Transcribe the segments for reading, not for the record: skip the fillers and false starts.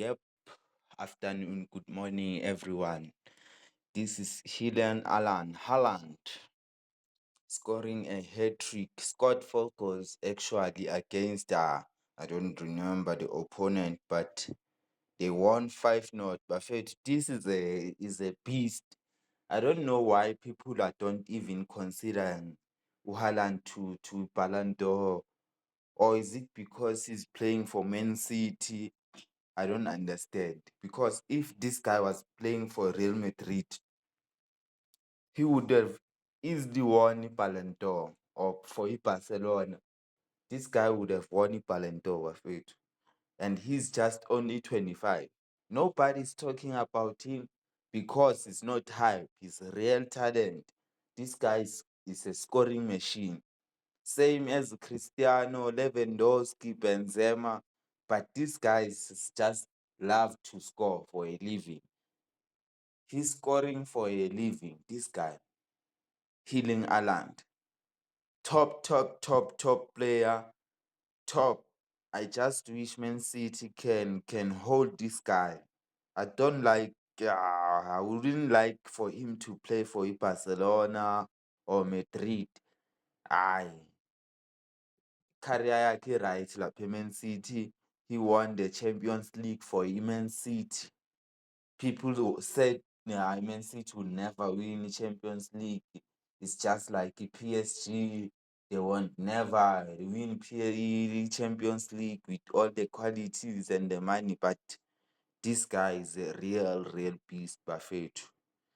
Yep, afternoon, good morning, everyone. This is Julian Alan Haaland scoring a hat trick. Scored 4 goals actually against, I don't remember the opponent, but they won 5-0. Buffett, this is a beast. I don't know why people don't even consider Haaland to Ballon d'Or, or is it because he's playing for Man City? I don't understand. Because if this guy was playing for Real Madrid, he would have easily won Ballon d'Or, or for Barcelona. This guy would have won Ballon d'Or with it. And he's just only 25. Nobody's talking about him because he's not hype. He's a real talent. This guy is a scoring machine. Same as Cristiano, Lewandowski, Benzema. But this guy is just love to score for a living. He's scoring for a living. This guy, Healing Aland. Top player. Top. I just wish Man City can hold this guy. I don't like. I wouldn't like for him to play for Barcelona or Madrid. Aye, career yakhe right lapha eMan City. He won the Champions League for Man City. People who said, yeah, Man City will never win the Champions League. It's just like the PSG. They won't never win Champions League with all the qualities and the money. But this guy is a real beast, Buffett.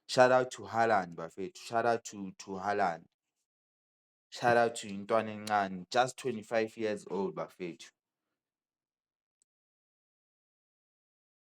Shout out to Haaland, Buffett. Shout out to Haaland. Shout out to Ntwana Ngan, just 25 years old, Buffett.